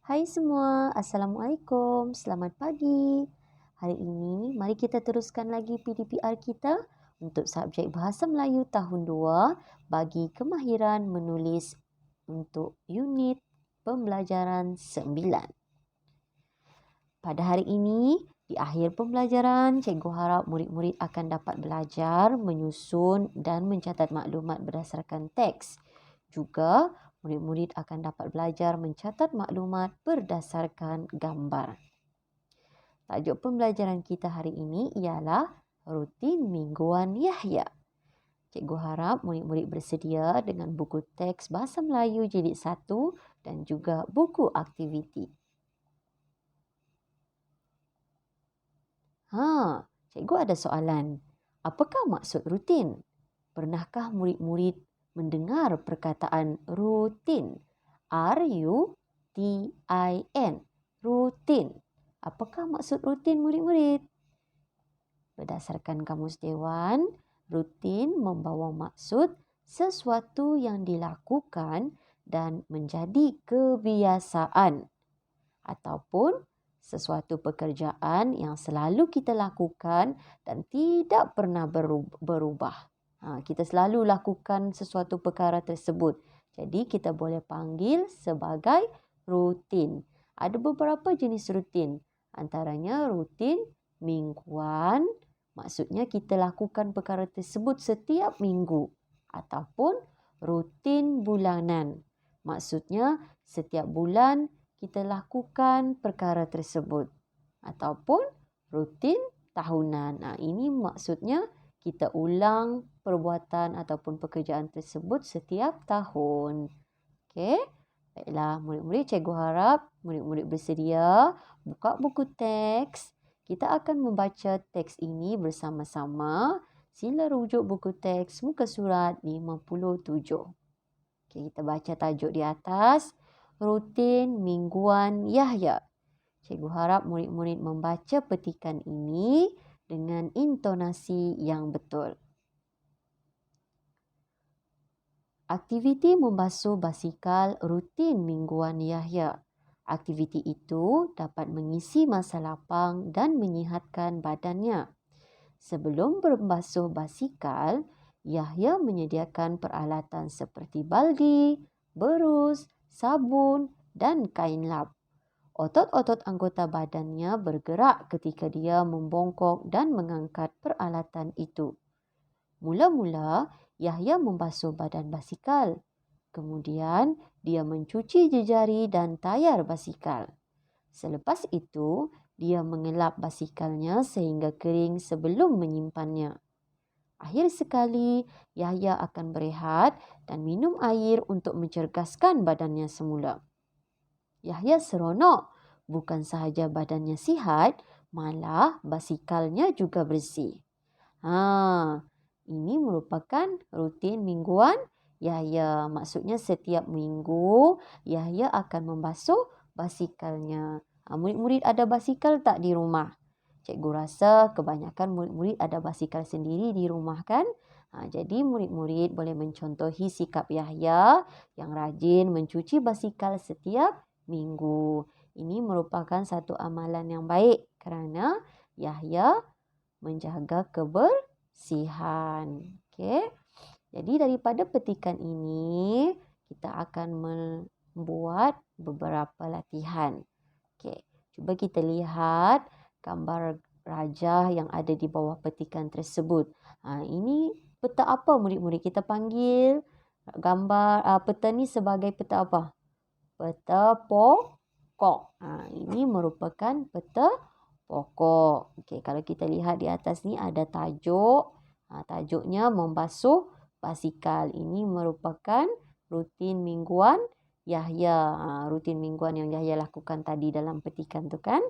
Hai semua, Assalamualaikum, selamat pagi. Hari ini, mari kita teruskan lagi PDPR kita untuk subjek Bahasa Melayu tahun 2 bagi kemahiran menulis untuk unit pembelajaran 9. Pada hari ini, di akhir pembelajaran, cikgu harap murid-murid akan dapat belajar, menyusun dan mencatat maklumat berdasarkan teks. Juga, murid-murid akan dapat belajar mencatat maklumat berdasarkan gambar. Tajuk pembelajaran kita hari ini ialah Rutin Mingguan Yahya. Cikgu harap murid-murid bersedia dengan buku teks Bahasa Melayu Jilid 1 dan juga buku aktiviti. Cikgu ada soalan. Apakah maksud rutin? Pernahkah murid-murid mendengar perkataan rutin? R-U-T-I-N. Rutin. Apakah maksud rutin murid-murid? Berdasarkan Kamus Dewan, rutin membawa maksud sesuatu yang dilakukan dan menjadi kebiasaan ataupun sesuatu pekerjaan yang selalu kita lakukan dan tidak pernah berubah. Kita selalu lakukan sesuatu perkara tersebut. Jadi kita boleh panggil sebagai rutin. Ada beberapa jenis rutin. Antaranya rutin mingguan. Maksudnya kita lakukan perkara tersebut setiap minggu. Ataupun rutin bulanan. Maksudnya setiap bulan kita lakukan perkara tersebut. Ataupun rutin tahunan. Ini maksudnya kita ulang perbuatan ataupun pekerjaan tersebut setiap tahun. Okey. Baiklah, murid-murid, cikgu harap murid-murid bersedia buka buku teks. Kita akan membaca teks ini bersama-sama. Sila rujuk buku teks muka surat 57. Okey, kita baca tajuk di atas. Rutin Mingguan Yahya. Cikgu harap murid-murid membaca petikan ini dengan intonasi yang betul. Aktiviti membasuh basikal rutin mingguan Yahya. Aktiviti itu dapat mengisi masa lapang dan menyihatkan badannya. Sebelum membasuh basikal, Yahya menyediakan peralatan seperti baldi, berus, sabun dan kain lap. Otot-otot anggota badannya bergerak ketika dia membongkok dan mengangkat peralatan itu. Mula-mula, Yahya membasuh badan basikal. Kemudian, dia mencuci jejari dan tayar basikal. Selepas itu, dia mengelap basikalnya sehingga kering sebelum menyimpannya. Akhir sekali, Yahya akan berehat dan minum air untuk mencerdaskan badannya semula. Yahya seronok. Bukan sahaja badannya sihat, malah basikalnya juga bersih. Ini merupakan rutin mingguan Yahya. Maksudnya setiap minggu, Yahya akan membasuh basikalnya. Murid-murid ada basikal tak di rumah? Cikgu rasa kebanyakan murid-murid ada basikal sendiri di rumah kan? Jadi murid-murid boleh mencontohi sikap Yahya yang rajin mencuci basikal setiap minggu. Ini merupakan satu amalan yang baik kerana Yahya menjaga kebersihan. Okey. Jadi daripada petikan ini, kita akan membuat beberapa latihan. Okey. Cuba kita lihat gambar rajah yang ada di bawah petikan tersebut. Ini peta apa murid-murid? Kita panggil gambar peta ni sebagai peta apa? Peta pokok. Ini merupakan peta pokok. Okey, kalau kita lihat di atas ni ada tajuk. Tajuknya membasuh basikal. Ini merupakan rutin mingguan Yahya. Rutin mingguan yang Yahya lakukan tadi dalam petikan tu kan.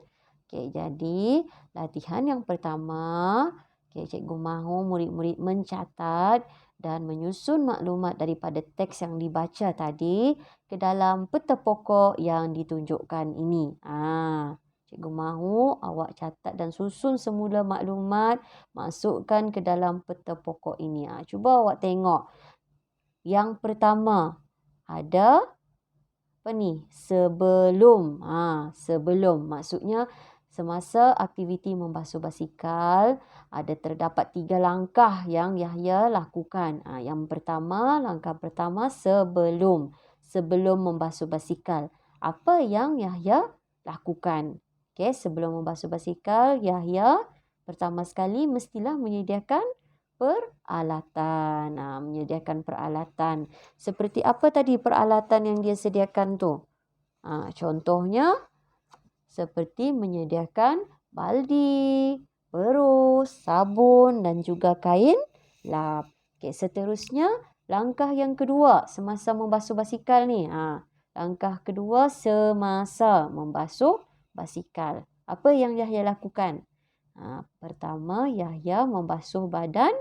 Okey, jadi latihan yang pertama, cikgu mahu murid-murid mencatat dan menyusun maklumat daripada teks yang dibaca tadi ke dalam peta pokok yang ditunjukkan ini. Cikgu mahu awak catat dan susun semula maklumat, masukkan ke dalam peta pokok ini. Cuba awak tengok. Yang pertama, ada apa ni? Sebelum. Sebelum. Maksudnya semasa aktiviti membasuh basikal, ada terdapat 3 langkah yang Yahya lakukan. Yang pertama, langkah pertama sebelum. Sebelum membasuh basikal. Apa yang Yahya lakukan? Okey, sebelum membasuh basikal, Yahya pertama sekali mestilah menyediakan peralatan. Menyediakan peralatan. Seperti apa tadi peralatan yang dia sediakan tu? Contohnya seperti menyediakan baldi, perus, sabun dan juga kain lap. Okay, seterusnya langkah yang kedua semasa membasuh basikal ni. Langkah kedua semasa membasuh basikal. Apa yang Yahya lakukan? Pertama, Yahya membasuh badan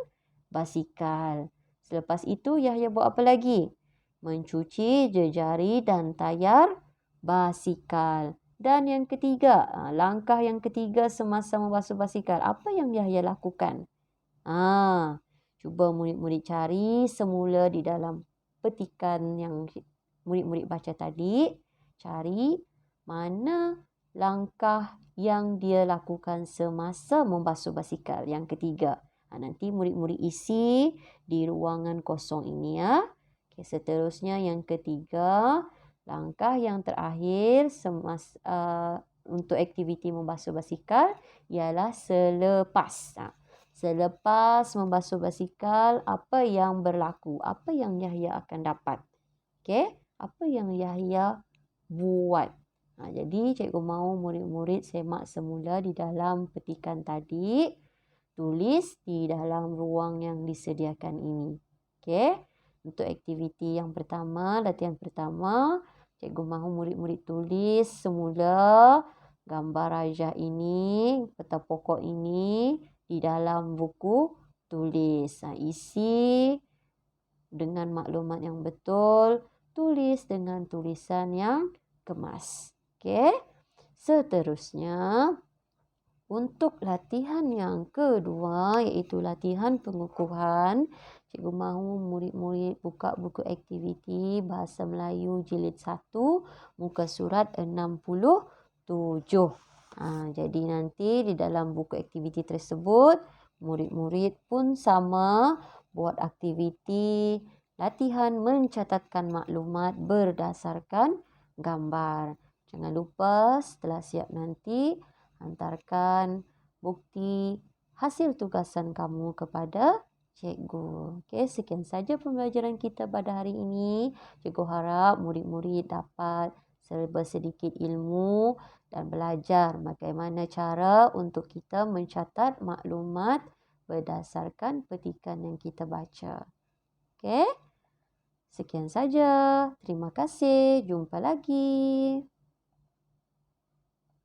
basikal. Selepas itu, Yahya buat apa lagi? Mencuci jejari dan tayar basikal. Dan yang ketiga, langkah yang ketiga semasa membasuh basikal. Apa yang Yahya lakukan? Cuba murid-murid cari semula di dalam petikan yang murid-murid baca tadi. Cari mana langkah yang dia lakukan semasa membasuh basikal. Yang ketiga. Nanti murid-murid isi di ruangan kosong ini ya. Okay, seterusnya yang ketiga. Langkah yang terakhir untuk aktiviti membasuh basikal ialah selepas. Selepas membasuh basikal, apa yang berlaku? Apa yang Yahya akan dapat? Okay? Apa yang Yahya buat? Jadi cikgu mahu murid-murid semak semula di dalam petikan tadi. Tulis di dalam ruang yang disediakan ini. Okay? Untuk aktiviti yang pertama, latihan pertama, cikgu mahu murid-murid tulis semula gambar rajah ini, peta pokok ini di dalam buku tulis. Isi dengan maklumat yang betul, tulis dengan tulisan yang kemas. Okey. Seterusnya, untuk latihan yang kedua iaitu latihan pengukuhan, cikgu mahu murid-murid buka buku aktiviti Bahasa Melayu Jilid 1, muka surat 67. Jadi nanti di dalam buku aktiviti tersebut, murid-murid pun sama buat aktiviti latihan mencatatkan maklumat berdasarkan gambar. Jangan lupa setelah siap nanti hantarkan bukti hasil tugasan kamu kepada cikgu. Okey, sekian saja pembelajaran kita pada hari ini. Cikgu harap murid-murid dapat serba sedikit ilmu dan belajar bagaimana cara untuk kita mencatat maklumat berdasarkan petikan yang kita baca. Okey? Sekian saja. Terima kasih. Jumpa lagi.